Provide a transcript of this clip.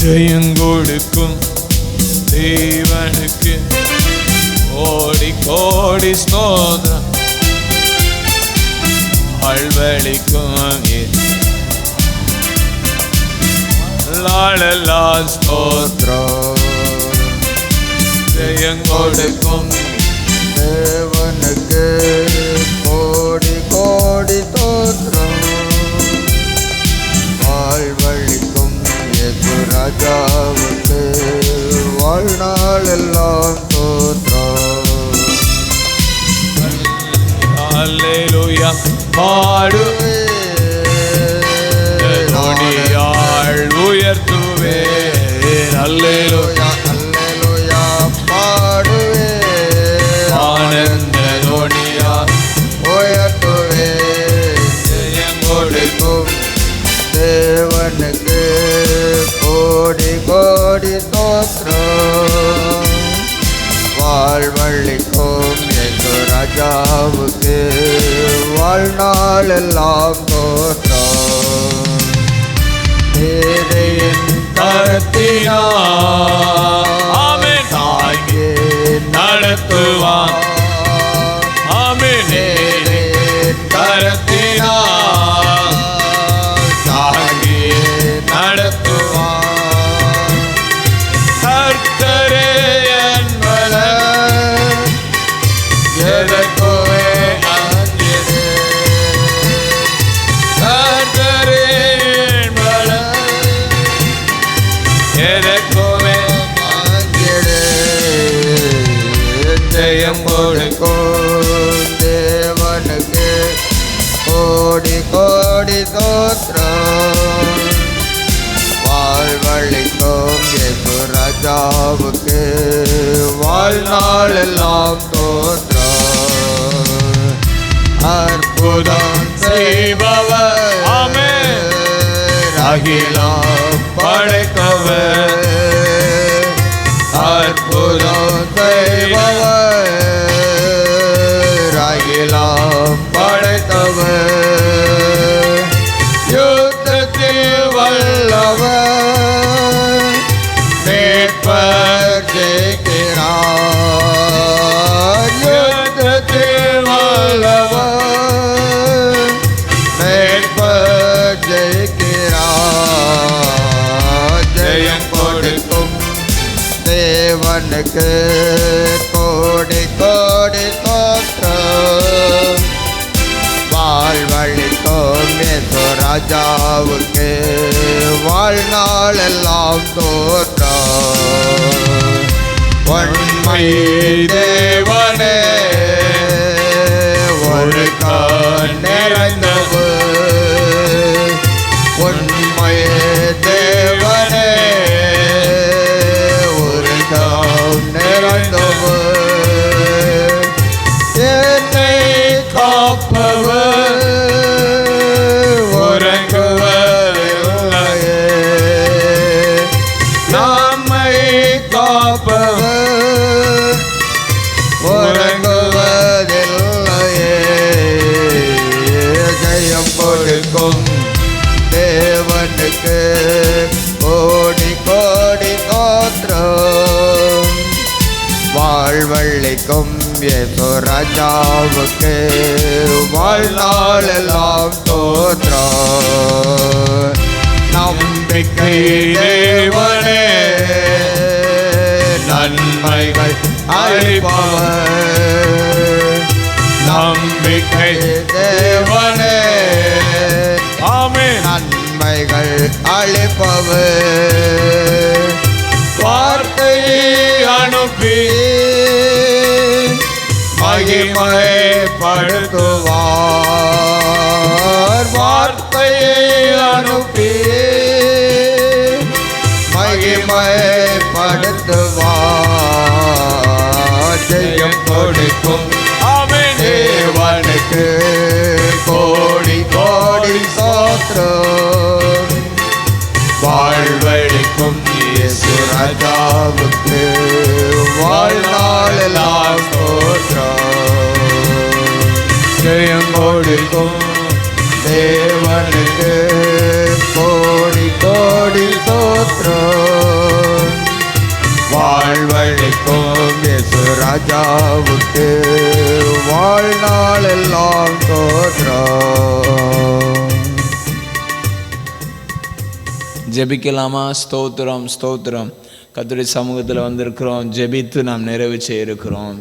ஜெயங்கொடுக்கும் தேவனுக்கு கோடி கோடி ஸ்தோத்திரம். வாழ்வளிக்கும் லாலலா ஸ்தோத்திரம். ஜெயங்கொடுக்கும் தேவனுக்கு கோடி கோடி ஸ்தோத்திரம். வாழ்வளிக்கும் இயேசு ராஜாவுக்கு வாழ்நாளெல்லாம் ஸ்தோத்திரம். அல்லேலூயா பாடுவே நொடியாள் உயர்த்துவே. அல்லேலூயா அல்லேலூயா பாடுவே ஆனந்த நொடியா உயர்த்துவே. ஜெயங்கொடுக்கும் தேவனுக்கு கோடி கோடி ஸ்தோத்திரம். வாழ்வளிக்கும் இயேசு ராஜாவுக்கு வாழ்நாளெல்லாம் ஸ்தோத்திரம். தேரையின் கரத்தினார் ஆமென் தாங்கி நடத்துவான். ஆமென் தேரையின் கரத்தினார் தாங்கி நடத்துவான். கர்த்தரே என் பலன், எதற்குமே அஞ்சிடு. கர்த்தரே என் பலன், எதற்குமே அஞ்சிடு. ஜெயம் கொடுக்கும் தேவனுக்கு கோடி கோடி ஸ்தோத்திரம். வாழ்வளிக்கும் இயேசு ராஜாவுக்கு வாழ்நாளெல்லாம் ஸ்தோத்திரம். அற்புதம் செய்பவர் ஆமென் அகிலம் படைத்தவர். அற்புதம் செய்பவர் அகிலம் படைத்தவர். யுத்தத்தில் வல்லவர் மீட்பர் ஜெயிக்கிறார். யுத்தத்தில் வல்லவர் மீட்பர் ஜெயிக்கிறார். ஜெயம் கொடுக்கும் தேவனுக்கு கோடி கோடி ஸ்தோத்திரம். வாழ்வளிக்கும் இயேசு ராஜாவுக்கு வாழ்நாளெல்லாம் ஸ்தோத்திரம். உண்மை தேவனே ஒரு கண் நிறைந்தவர். உண்மை தேவனே ஒரு கண் நிறைந்தவர். என்னை காப்பவர் உறங்குவதில்லையே. நம்மை காப்பவர் உறங்குவதில்லையே. ஜெயம் கொடுக்கும் தேவனுக்கு கோடி கோடி ஸ்தோத்திரம். வாழ்வளிக்கும் இயேசு ராஜாவுக்கு வாழ்நாளெல்லாம் ஸ்தோத்திரம். நம்பிக்கை தேவனே நன்மைகள் அளிப்பவர். நம்பிக்கை தேவனே ஆமென் நன்மைகள் அளிப்பவர். வார்த்தையை அனுப்பி மகிமைப்படுத்துவார். வார்த்தையை அனுப்பி மகிமைப்படுத்துவார். ஜெயம் கொடுக்கும் ஆமென் தேவனுக்கு கோடி கோடி ஸ்தோத்திரம். வாழ்வளிக்கும் இயேசு ராஜாவுக்கு வாழ்நாளெல்லாம் ஸ்தோத்திரம். ஜெயம் கொடுக்கும் தேவனுக்கு கோடி கோடி ஸ்தோத்திரம். ராஜாவுக்கு வாழ்நாள் எல்லாம் ஸ்தோத்திரம். ஜெபிக்கலாமா? ஸ்தோத்திரம் ஸ்தோத்திரம். கர்த்தருடைய சமூகத்தில் வந்திருக்கிறோம், ஜெபித்து நாம் நிறைவு செய்ய இருக்கிறோம்.